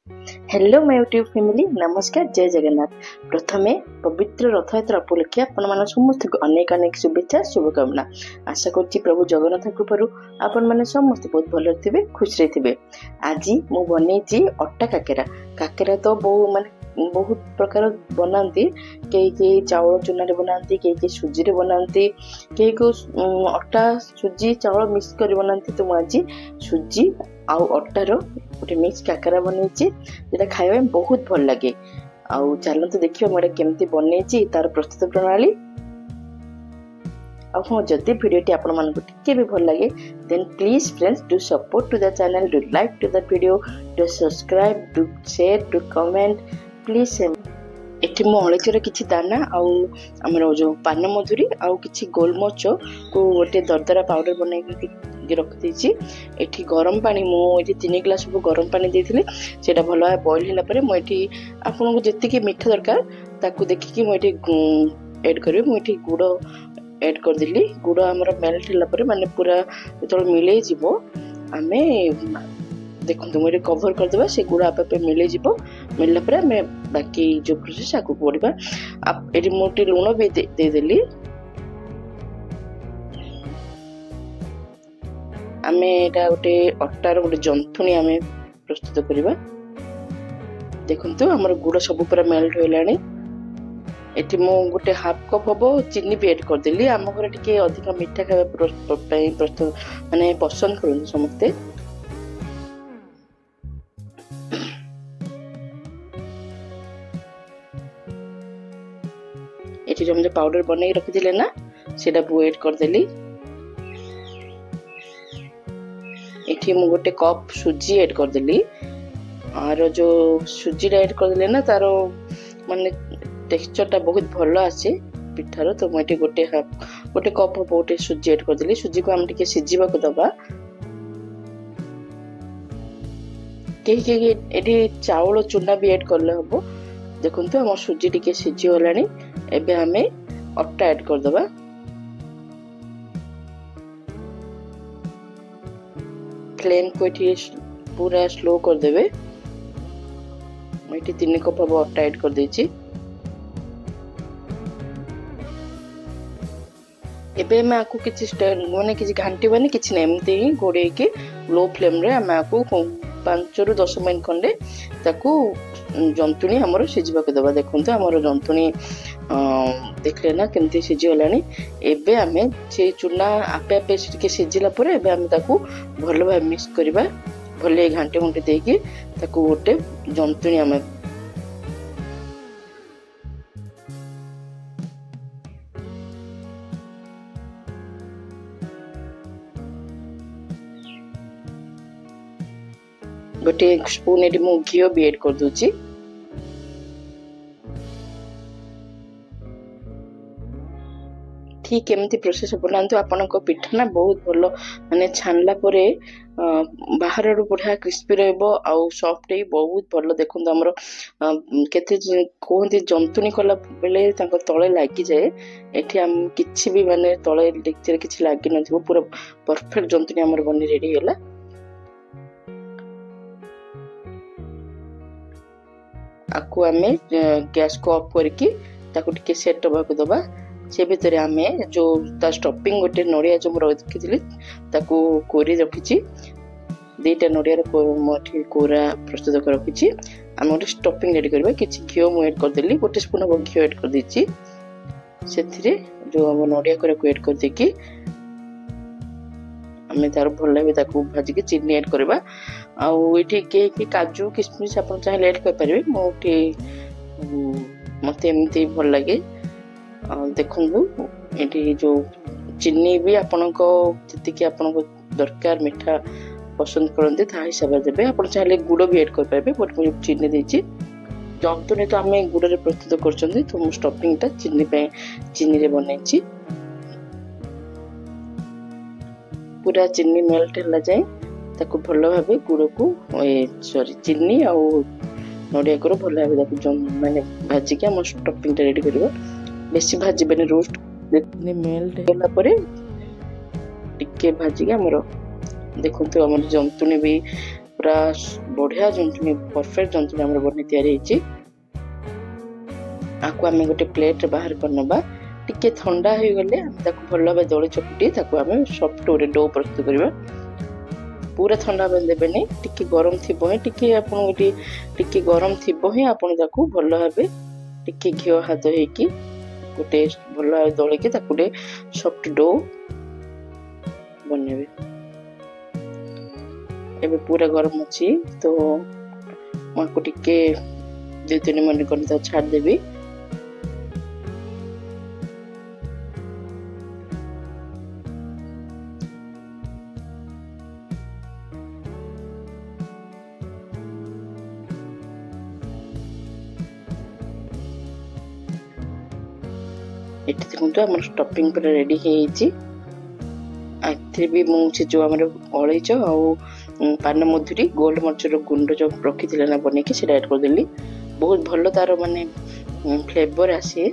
Hello my YouTube family नमस्कार जय जगन्नाथ। प्रथमे पवित्र रथयात्रा उपलक्षे आपण मान समस्त को अनेक अनेक शुभेच्छा शुभकामना। आशा करछि प्रभु जगन्नाथ कृपारू आपण माने समस्त बहुत भल थिबे खुश रे थिबे। आज मु बनेछि अट्टा काकेरा। काकेरा तो बहु माने बहुत प्रकार बनाती, कई चावल चूना रे बनाती, कई सुजी रे बनाती, कई को अट्टा सुजी चावल मिक्स कर बनाती। तो आज सुजी आउ अट्टार गोटे मिक्स काकरा बनैछि जेटा खाଇବା बहुत भल लगे। आउ चलते देखिए मुझे केमती बनैछि तार प्रस्तुत प्रणाली। अब हाँ जदि भिडियोटी आपण मानक टिके भी भल लगे then please friends do support to the channel, do like to the video, do subscribe, do share, do comment please. एठी मो हळदीर किछि दाना आउ हमर जो पान मधुरी आउ किछि गोलमरिच को गोटे दरदरा पाउडर बनाई के रख देछि। एठी गरम पानी मो एठी 3 ग्लास गरम पानी देथिले, सेटा भलो है बॉईल होला परे मो एठी आपन को जति के मीठा दरकार ताकू देखि कि मो एठी ऐड करियो। मो एठी गुड़ ऐड कर दिली। गुड़ हमर मेल्ट होला परे माने पूरा जतल मिले जिवो आमे देखो मुझे कवर कर देबा से गुड़ आप मिले जीवो। मिलला पर मैं बाकी जो प्रोसेस आगु बढ़ा। आप एटी मोटे लुण भी दे देली। आमे एटा गोटे अट्टार गोटे जंतुणी आमे प्रस्तुत करबा। देखंतु हमर गुड़ सब पूरा मेल्ट होइलानी। एटी मो गोटे हाफ कप हबो चीनी भी ऐड कर देली। आम घर टिके अधिक मीठा खावा प्रस्तुत माने पसंद करन समस्ते। एटी जो हमने पाउडर बनै रखि दिले ना सेटा बु ऐड कर देली। एठी मु गोटे कप सुजी ऐड कर देली। और जो सुजी ऐड कर देले ना तारो माने टेक्सचर टा बहुत भलो आसे पिठारो। तो मु एठी गोटे कप गोटे सुजी ऐड कर देली। सुजी को हम टिके सिजिबा को दबा। के एठी चावल चूना भी ऐड करले हबो। देखंतु हमर सुजी टिके सिजी होलानी। एबे हमें अट्टा ऐड कर दबा। फ्लेम को एठी पूरा स्लो कर देबे। एठी 3 कप अब अट्टा ऐड कर देछि। एबे मैं आपको किछि माने किछि घंटी बने किछि नै एमते ही घोड़े के लो फ्लेम रे हम आपको 5 रु 10 मिनिट खंडे ताकू जंतुणी हमर सिजिबा को दबा। देखंतु हमर जंतुणी देखले ना केमती सिजी होलानी। एबे हमें से चूना आपे आपे के सिजिला परे एबे हम ताकू भलो भाबे मिक्स करबा। भले घंटे घंटे देकी ताकू गोटे जंतुणी हमें गोटे 1 स्पून एटी मु घी भी ऐड कर दूची। ठीक एमती प्रोसेस बनातु आपन को पिठा ना बहुत भलो माने छानला परे बाहर रो बढ़िया क्रिस्पी रहबो आउ सॉफ्ट ही बहुत भलो। देखुन हमरो केते कोहंती जंतुनी कला बेले तांको तळे लागी जाए। एठी हम किछि भी माने तळे लेक्चर किछि लागी नथिबो पूरा परफेक्ट जंतुनी हमर बनी रेडी होला। आकु आमे गैस को ऑफ करके ताकू टिके सेट होबा को दबा। से भितर आमे जो ता स्टफिंग गोटे नड़िया जो रखी थी ताकू कोरी रखी। 2टा नड़िया मोठी कोरा प्रस्तुत कर रखी। आम गोटे स्टफिंग रेडी करबा। किछि घिओ मु ऐड कर देली। 1 स्पून अब घिओ ऐड कर देछि। सेथिरे जो हम नड़िया कोरा को ऐड कर देकी हमें तार भल लगे ताकू भाजी के चीनी ऐड करबा। आउ एठी के काजू किशमिश आपन चाहे ऐड कर परबे। मोटे मते एमती भल लगे। देखंदु एठी जो चीनी भी आपन को जति के आपन को दरकार मीठा पसंद करंते ता हिसाब देबे। आपन चाहे गुड़ भी ऐड कर परबे। बट मु चीनी देछि। जंतुनी तो हमें गुड़ रे प्रस्तुत करछंती तो मु स्टफिंग ता चीनी रे बनैछि। पूरा चीनी मेल्ट होला जाए ताकू भलो भाबे गुड़ को सॉरी चीनी आ नड़िया को भलो भाबे ताकू माने भाजी के हम स्टफिंग ता रेडी करबा। बेसी भाजी बने रोस्ट ने मेल्ट होला परे टिके भाजी के हमरो देखंतु हमर जंतुनी भी पूरा बढ़िया जंतुनी परफेक्ट जंतुनी हमर बने तैयारी होची। आकु आमे गोटे प्लेट बाहर करनबा टिके ठंडा हो गले ताकू भल भाबे दଳି चकटी ताकू आमे सॉफ्ट गोटे डो प्रस्तुत करबा। पूरा ठंडा बन देबेनी टिके गरम थिबो ही टिके आपन गोटे टिके गरम थिबो ही आपन ताकू भल भाबे टिके घियो हाथ हेकी गोटे भल भाबे दଳି के ताकू डे सॉफ्ट डो बनेबे। एबे पूरा गरम अछि तो माको टिके 2-3 मिनट करता छाड़ देबी। एठी देखंतु हमर स्टफिंग पूरा रेडी हेइची। आथि भी मु से जो हमर अळैच आ पान मधुरी गोल्ड मरचर गुंड जो रखी थिले ना बने के सेटा ऐड कर देली। बहुत भलो तारो माने फ्लेवर आसे।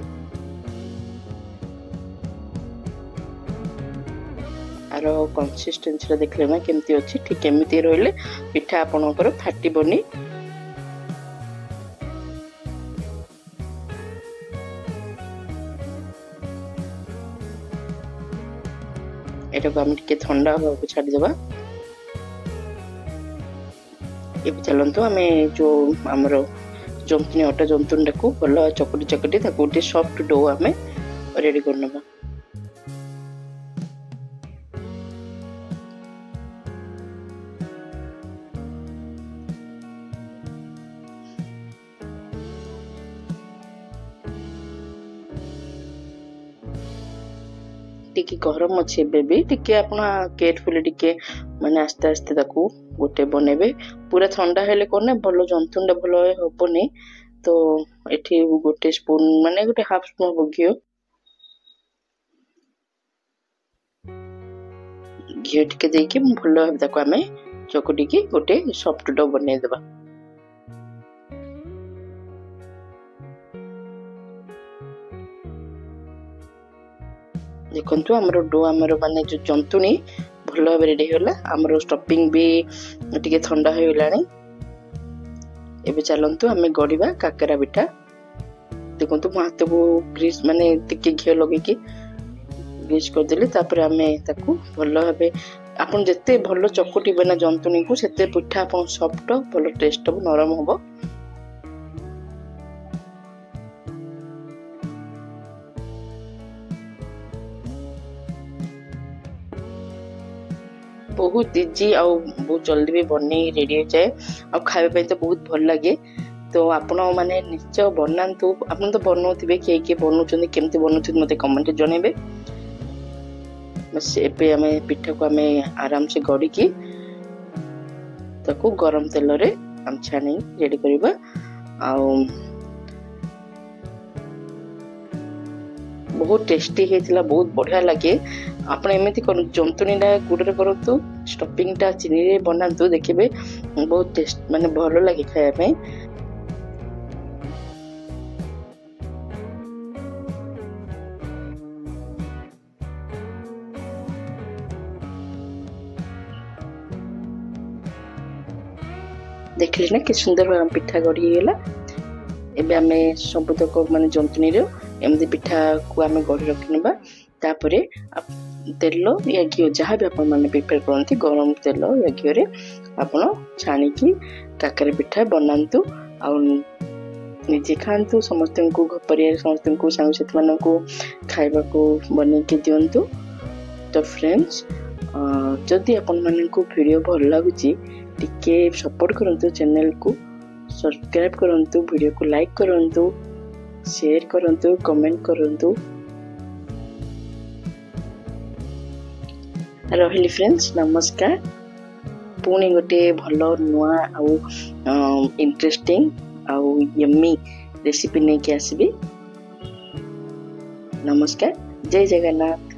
आरो कंसिस्टेंसी रा देखले ना केमती अछि ठीक केमती रहले पिठा आपनकर फाटी बनी। एटा को हम टिके ठंडा हो को छाडी देबा। एबे चलंतु हमें जो हमरो जंतुनी अटा जंतुन को भलो चकटी चकटी ताको गोटे सॉफ्ट डो हमें रेडी करनबा। टिके गरम अच्छे बेबी टिके अपना केयरफुली टिके माने आस्ते आस्ते ताकू गोटे बनेबे। पूरा ठंडा हेले कोने भलो जंतुनडा भलो होबनी। तो एठी गोटे स्पून माने गोटे हाफ स्पून घियो घियो टिके देके भलो ताकू आमे चकटी के गोटे सॉफ्ट डो बने देबा। देखंतु हमरो डो हमरो माने जो जंतुनी भलो भाबे रेडी होला। हमरो स्टफिंग भी टिके ठंडा हो गलानी। एबे चलंतु हमें गड़ीबा काकरा पिठा। देखंतु मु हाथ को ग्रीस माने टिके घियो लगे के ग्रीस कर देली। तापर हमें ताकू भलो भाबे आपन जत्ते भलो चकटी बना जंतुनी को सेते पिठा आपन सॉफ्ट भलो टेस्ट हो नरम होबो। बहुत इजी आ बहुत जल्दी भी बने रेडी हो जाए आ खावे पे तो बहुत भल लगे। तो आपण माने निश्चय बनातु। आपण तो बनौथिबे के बनौछन केमते बनौछन मते कमेंट जणेबे। बस एपे हमें पिठा को हमें आराम से गड़ी की ताको गरम तेल रे हम छानी रेडी करबा। आ बहुत टेस्टी हेतिला बहुत बढ़िया लगे। आपण एमिति कर जंतुनीटा गुडरे करतु स्टफिंगटा चीनी रे बनातु देखिबे बहुत टेस्ट माने भलो लगे खाया पे। देखले ना कि सुंदर भाव पिठा गड़ी गेला। एबे हमें सब तक माने जंतुनी रे एमदी पिठा को हमें गड़ी रखिनबा। तापरे तेल या घियो जहाँ भी आपण माने प्रिपेयर करंती गरम तेल या घियो रे आपण छानी की काकर पिठा बनांतु आ निजे खांतु। समस्त को परिवार समस्त को संग साथी मानन को खाइबा को बने के दियंतु। तो फ्रेंड्स जदि आपण मानन को वीडियो भल लागुची टिके सपोर्ट करंतु। चैनल को सब्सक्राइब करंतु, वीडियो को लाइक करंतु, शेयर करंतु, कमेंट करंतु। रहिली फ्रेंड्स नमस्कार। पुणी गोटे भलो नुआ आउ इंटरेस्टिंग आउ यम्मी रेसिपी नहीं के आसबी। नमस्कार, जय जगन्नाथ।